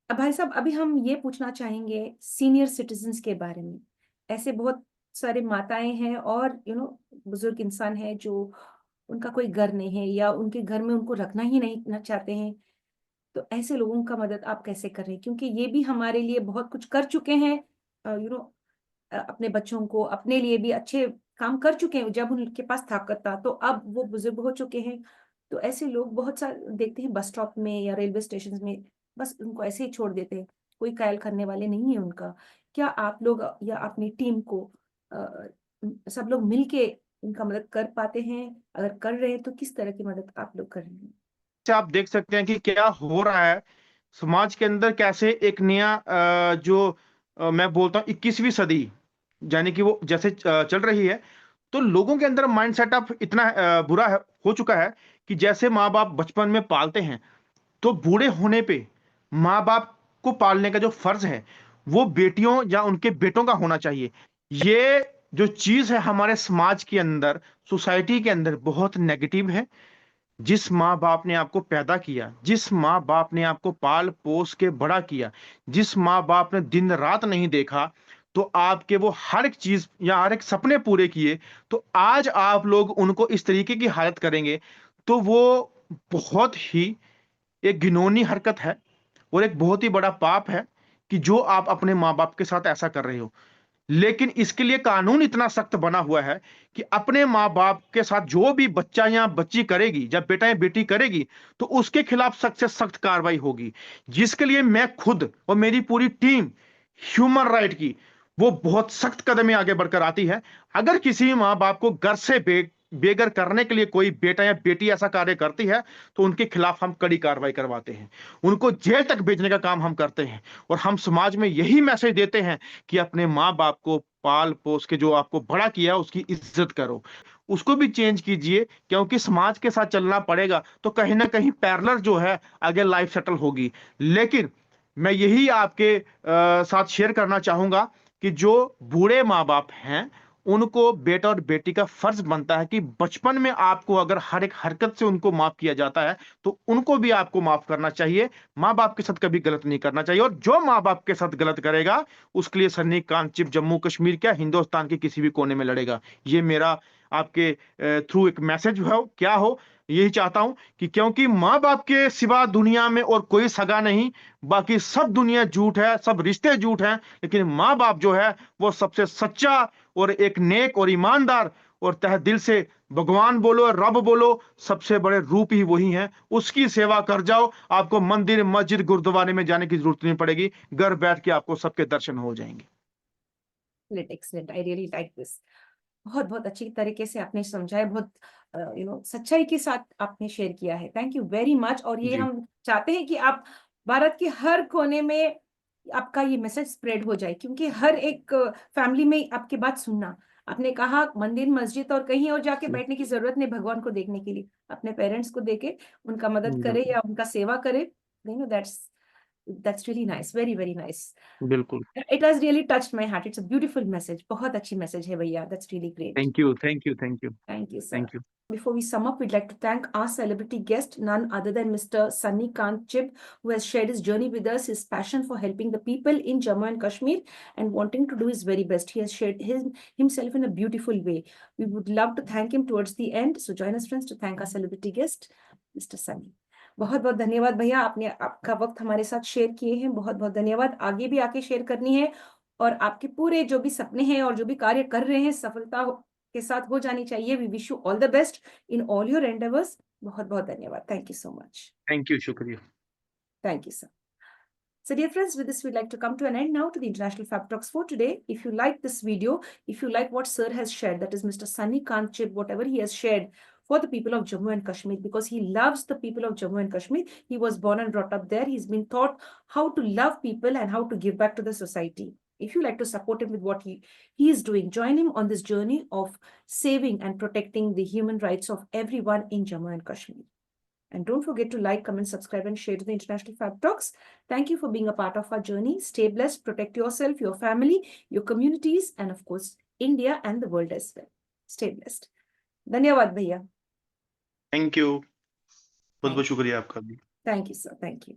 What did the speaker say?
अब भाई साहब, अभी हम ये पूछना चाहेंगे सीनियर सिटीजन्स के बारे में। ऐसे बहुत सारे माताएं हैं और बुजुर्ग इंसान हैं जो उनका कोई घर नहीं है या उनके घर में उनको रखना ही नहीं ना चाहते हैं। तो ऐसे लोगों का मदद आप कैसे कर रहे हैं, क्योंकि ये भी हमारे लिए बहुत कुछ कर चुके हैं। अपने बच्चों को, अपने लिए भी अच्छे काम कर चुके हैं जब उनके पास ताकत था, तो अब वो बुजुर्ग हो चुके हैं। तो ऐसे लोग बहुत सारे देखते हैं बस स्टॉप में या रेलवे स्टेशन में, बस उनको ऐसे ही छोड़ देते हैं, कोई ख्याल करने वाले नहीं है उनका। क्या आप लोग या अपनी टीम को सब लोग मिलके इनका मदद कर पाते हैं? अगर कर रहे हैं तो किस तरह की मदद आप लोग कर रहे हैं? से आप देख सकते हैं कि क्या हो रहा है समाज के अंदर, कैसे एक नया जो मैं बोलता हूँ 21वीं सदी यानी कि वो जैसे चल रही है, तो लोगों के अंदर माइंड सेटअप इतना बुरा हो चुका है कि जैसे माँ बाप बचपन में पालते हैं, तो बूढ़े होने पे माँ बाप को पालने का जो फर्ज है वो बेटियों या उनके बेटों का होना चाहिए। ये जो चीज है हमारे समाज के अंदर, सोसाइटी के अंदर बहुत नेगेटिव है। जिस माँ बाप ने आपको पैदा किया, जिस माँ बाप ने आपको पाल पोस के बड़ा किया, जिस माँ बाप ने दिन रात नहीं देखा, तो आपके वो हर एक चीज या हर एक सपने पूरे किए, तो आज आप लोग उनको इस तरीके की हालत करेंगे, तो वो बहुत ही एक घिनौनी हरकत है और एक बहुत ही बड़ा पाप है कि जो आप अपने माँ बाप के साथ ऐसा कर रहे हो। लेकिन इसके लिए कानून इतना सख्त बना हुआ है कि अपने माँ बाप के साथ जो भी बच्चा या बच्ची करेगी, जब बेटा या बेटी करेगी, तो उसके खिलाफ सख्त से सख्त कार्रवाई होगी। जिसके लिए मैं खुद और मेरी पूरी टीम ह्यूमन राइट की वो बहुत सख्त कदम आगे बढ़कर आती है। अगर किसी माँ बाप को घर से बेघर करने के लिए कोई बेटा या बेटी ऐसा कार्य करती है, तो उनके खिलाफ हम कड़ी कार्रवाई करवाते हैं, उनको जेल तक भेजने का काम हम करते हैं। और हम समाज में यही मैसेज देते हैं कि अपने माँ बाप को पाल पोस के जो आपको बड़ा किया उसकी इज्जत करो, उसको भी चेंज कीजिए, क्योंकि समाज के साथ चलना पड़ेगा तो कहीं ना कहीं पैरेलल जो है आगे लाइफ सेटल होगी। लेकिन मैं यही आपके साथ शेयर करना चाहूंगा कि जो बूढ़े माँ बाप हैं उनको बेटा और बेटी का फर्ज बनता है कि बचपन में आपको अगर हर एक हरकत से उनको माफ किया जाता है, तो उनको भी आपको माफ करना चाहिए। माँ बाप के साथ कभी गलत नहीं करना चाहिए, और जो माँ बाप के साथ गलत करेगा उसके लिए सन्नी कांचीप जम्मू कश्मीर क्या हिंदुस्तान के किसी भी कोने में लड़ेगा। ये मेरा आपके थ्रू एक मैसेज हो क्या हो, यही चाहता हूं कि क्योंकि माँ बाप के सिवा दुनिया में और कोई सगा नहीं, बाकी सब दुनिया झूठ है, सब रिश्ते झूठ हैं, लेकिन माँ बाप जो है वो सबसे सच्चा और एक नेक और ईमानदार और तहे दिल से भगवान बोलो रब बोलो, सबसे बड़े रूप ही वही हैं। उसकी सेवा कर जाओ, आपको मंदिर मस्जिद गुरुद्वारे में जाने की जरूरत नहीं पड़ेगी, घर बैठ के आपको सबके दर्शन हो जाएंगे। Excellent, I really like this. बहुत बहुत अच्छी तरीके से आपने समझाया, बहुत सच्चाई के साथ आपने शेयर किया है। Thank you very much. और ये जी। हम चाहते हैं कि आप भारत के हर कोने में आपका ये मैसेज स्प्रेड हो जाए, क्योंकि हर एक फैमिली में आपकी बात सुनना। आपने कहा मंदिर मस्जिद और कहीं और जाके जी। बैठने की जरूरत नहीं भगवान को देखने के लिए, अपने पेरेंट्स को देके उनका मदद करे बिल्कुल। या उनका सेवा करे। That's really nice, very very nice. बिल्कुल। It has really touched my heart. It's a beautiful message. बहुत अच्छी मैसेज है भैया। That's really great. Thank you, thank you, thank you. Thank you, sir. Thank you. Before we sum up, we'd like to thank our celebrity guest, none other than Mr. Sunny Kant Chib, who has shared his journey with us, his passion for helping the people in Jammu and Kashmir and wanting to do his very best. He has shared himself in a beautiful way. We would love to thank him towards the end. So join us, friends, to thank our celebrity guest, Mr. Sunny. बहुत बहुत धन्यवाद भैया, आपने आपका वक्त हमारे साथ share किए हैं। बहुत बहुत धन्यवाद। आगे भी आके शेयर करनी है, और आपके पूरे जो भी सपने हैं और जो भी कार्य कर रहे हैं सफलता के साथ हो जानी चाहिए। We wish you all the best in all your endeavours. बहुत बहुत धन्यवाद। Thank you so much. Thank you, शुक्रिया। Thank you, sir. So dear friends, with this we'd like to come to an end now to the International Fab Talks for today. If you like this video, if you like what sir has shared, that is Mr. Sunny Kant Chib, whatever he has shared for the people of Jammu and Kashmir, because he loves the people of Jammu and Kashmir. He was born and brought up there. He's been taught how to love people and how to give back to the society. If you like to support him with what he is doing, join him on this journey of saving and protecting the human rights of everyone in Jammu and Kashmir. And don't forget to like, comment, subscribe, and share to the International Fab Talks. Thank you for being a part of our journey. Stay blessed, protect yourself, your family, your communities, and of course, India and the world as well. Stay blessed. Dhanyawad, bhaiya. Thank you, बहुत बहुत Thank you. शुक्रिया आपका भी। Thank you, sir. Thank you.